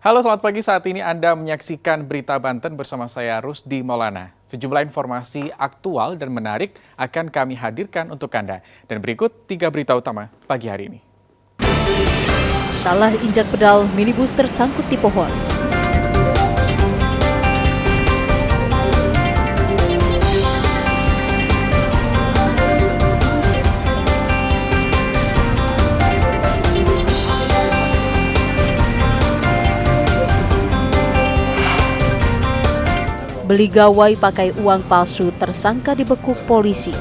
Halo, selamat pagi. Saat ini Anda menyaksikan Berita Banten bersama saya Rusdi Maulana. Sejumlah informasi aktual dan menarik akan kami hadirkan untuk Anda. Dan berikut 3 berita utama pagi hari ini. Salah injak pedal, minibus tersangkut di pohon. Beli gawai pakai uang palsu, tersangka dibekuk polisi.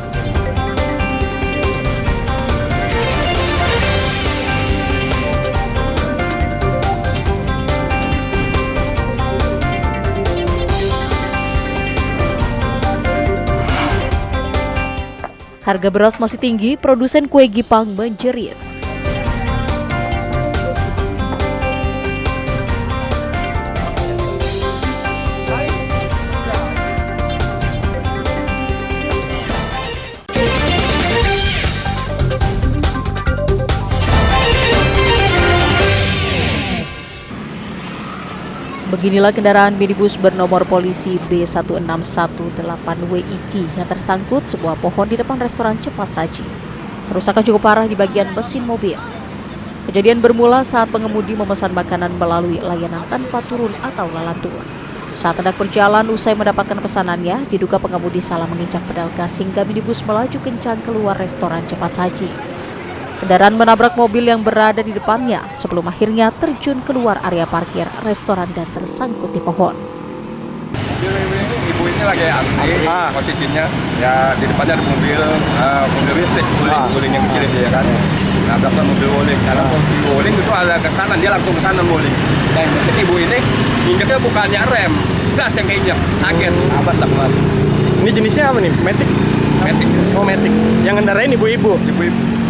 Harga beras masih tinggi, produsen kue Gipang menjerit. Beginilah kendaraan minibus bernomor polisi B1618WIQ yang tersangkut sebuah pohon di depan restoran cepat saji. Kerusakan cukup parah di bagian mesin mobil. Kejadian bermula saat pengemudi memesan makanan melalui layanan tanpa turun atau lalantur. Saat hendak berjalan, usai mendapatkan pesanannya, diduga pengemudi salah menginjak pedal gas hingga minibus melaju kencang keluar restoran cepat saji. Kendaraan menabrak mobil yang berada di depannya sebelum akhirnya terjun keluar area parkir restoran dan tersangkut di pohon. Ibu ini lagi antri, posisinya ya di depannya ada mobil listrik, guling yang kecil ya kan. Nabrakkan mobil wuling, karena mobil wuling itu ada ke kanan, dia langsung ke kanan wuling. Dan ibu ini injaknya bukannya rem, gas yang keinjak, kaget, abad lah kemarin. Ini jenisnya apa nih? Matic? Matic. Oh, Matic. Yang ngendarain ibu-ibu? Ibu-ibu.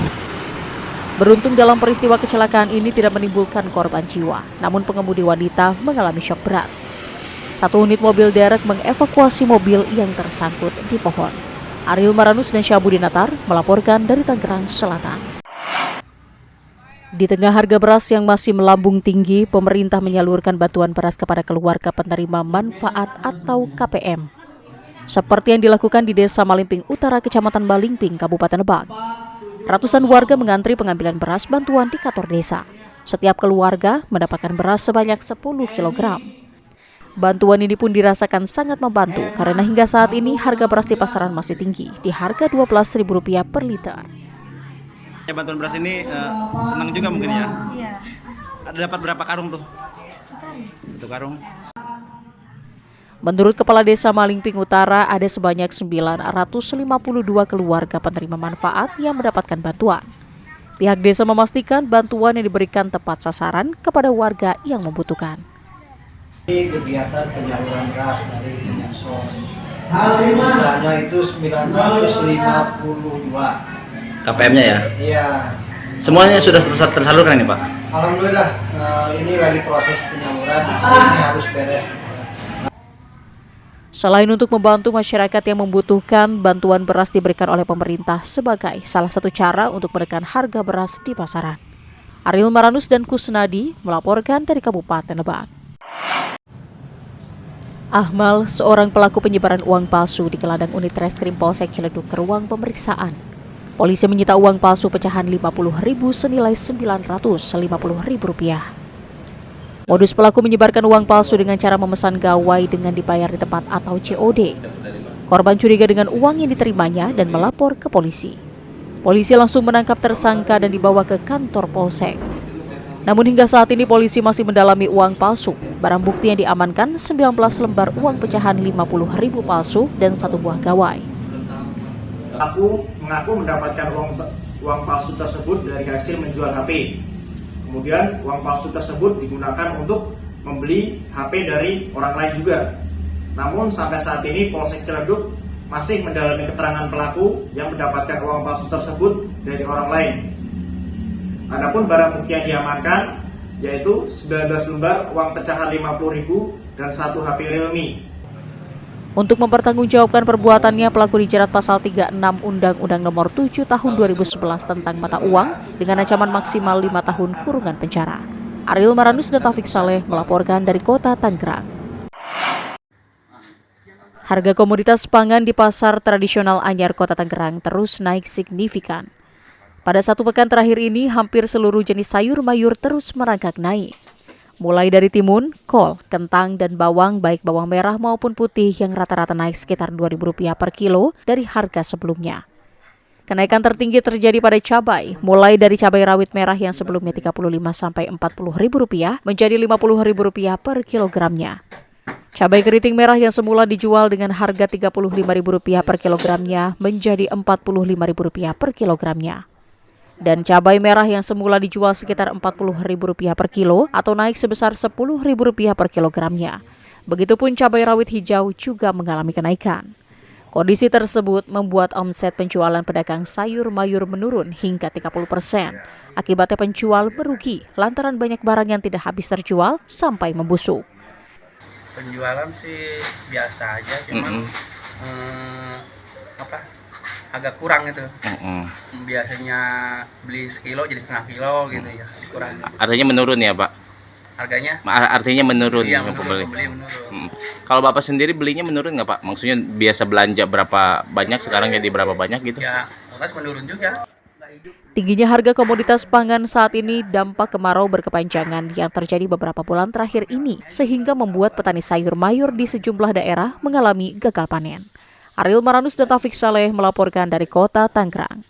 Beruntung dalam peristiwa kecelakaan ini tidak menimbulkan korban jiwa, namun pengemudi wanita mengalami syok berat. Satu unit mobil derek mengevakuasi mobil yang tersangkut di pohon. Ariel Maranus dan Syahbudin Natar melaporkan dari Tangerang Selatan. Di tengah harga beras yang masih melambung tinggi, pemerintah menyalurkan bantuan beras kepada keluarga penerima manfaat atau KPM. Seperti yang dilakukan di Desa Malimping Utara, Kecamatan Malimping, Kabupaten Lebak. Ratusan warga mengantri pengambilan beras bantuan di kantor desa. Setiap keluarga mendapatkan beras sebanyak 10 kg. Bantuan ini pun dirasakan sangat membantu karena hingga saat ini harga beras di pasaran masih tinggi, di harga Rp12.000 per liter. Bantuan beras ini senang juga mungkin ya? Iya. Ada dapat berapa karung tuh? Satu karung. Menurut Kepala Desa Malimping Utara, ada sebanyak 952 keluarga penerima manfaat yang mendapatkan bantuan. Pihak desa memastikan bantuan yang diberikan tepat sasaran kepada warga yang membutuhkan. Ini kegiatan penyaluran beras dari Kemensos. Jumlahnya itu 952. KPM-nya ya? Iya. Semuanya sudah tersalurkan ini, Pak? Alhamdulillah, ini lagi proses penyaluran. Ini harus beres. Selain untuk membantu masyarakat yang membutuhkan, bantuan beras diberikan oleh pemerintah sebagai salah satu cara untuk menekan harga beras di pasaran. Ariel Maranus dan Kusnadi melaporkan dari Kabupaten Lebak. Ahmal, seorang pelaku penyebaran uang palsu di gelandang unit Reskrim Polsek Ciledug ke ruang pemeriksaan. Polisi menyita uang palsu pecahan Rp50.000 senilai Rp950.000. Modus pelaku menyebarkan uang palsu dengan cara memesan gawai dengan dibayar di tempat atau COD. Korban curiga dengan uang yang diterimanya dan melapor ke polisi. Polisi langsung menangkap tersangka dan dibawa ke kantor polsek. Namun hingga saat ini polisi masih mendalami uang palsu. Barang bukti yang diamankan 19 lembar uang pecahan Rp50.000 palsu dan 1 buah gawai. Pelaku mengaku mendapatkan uang palsu tersebut dari hasil menjual HP. Kemudian uang palsu tersebut digunakan untuk membeli HP dari orang lain juga. Namun sampai saat ini Polsek Ciledug masih mendalami keterangan pelaku yang mendapatkan uang palsu tersebut dari orang lain. Adapun barang bukti yang diamankan yaitu 19 lembar uang pecahan Rp50.000 dan 1 HP Realme. Untuk mempertanggungjawabkan perbuatannya, pelaku dijerat pasal 36 Undang-Undang Nomor 7 Tahun 2011 tentang mata uang dengan ancaman maksimal 5 tahun kurungan penjara. Ariel Maranus dan Taufik Saleh melaporkan dari Kota Tangerang. Harga komoditas pangan di pasar tradisional Anyar Kota Tangerang terus naik signifikan. Pada 1 pekan terakhir ini, hampir seluruh jenis sayur mayur terus merangkak naik. Mulai dari timun, kol, kentang, dan bawang baik bawang merah maupun putih yang rata-rata naik sekitar Rp2.000 per kilo dari harga sebelumnya. Kenaikan tertinggi terjadi pada cabai, mulai dari cabai rawit merah yang sebelumnya Rp35–40.000 menjadi Rp50.000 per kilogramnya. Cabai keriting merah yang semula dijual dengan harga Rp35.000 per kilogramnya menjadi Rp45.000 per kilogramnya. Dan cabai merah yang semula dijual sekitar Rp40.000 per kilo atau naik sebesar Rp10.000 per kilogramnya. Begitupun cabai rawit hijau juga mengalami kenaikan. Kondisi tersebut membuat omset penjualan pedagang sayur mayur menurun hingga 30%. Akibatnya penjual merugi lantaran banyak barang yang tidak habis terjual sampai membusuk. Penjualan sih biasa aja, cuman agak kurang itu. Biasanya beli sekilo jadi setengah kilo gitu ya, kurang. Artinya menurun ya, Pak? Harganya? Artinya menurun. Iya, pembeli menurun. Kalau Bapak sendiri belinya menurun nggak, Pak? Maksudnya biasa belanja berapa banyak, sekarang jadi berapa banyak gitu? Ya, otomatis menurun juga. Tingginya harga komoditas pangan saat ini dampak kemarau berkepanjangan yang terjadi beberapa bulan terakhir ini, sehingga membuat petani sayur mayur di sejumlah daerah mengalami gagal panen. Ariel Maranus dan Taufik Saleh melaporkan dari Kota Tangerang.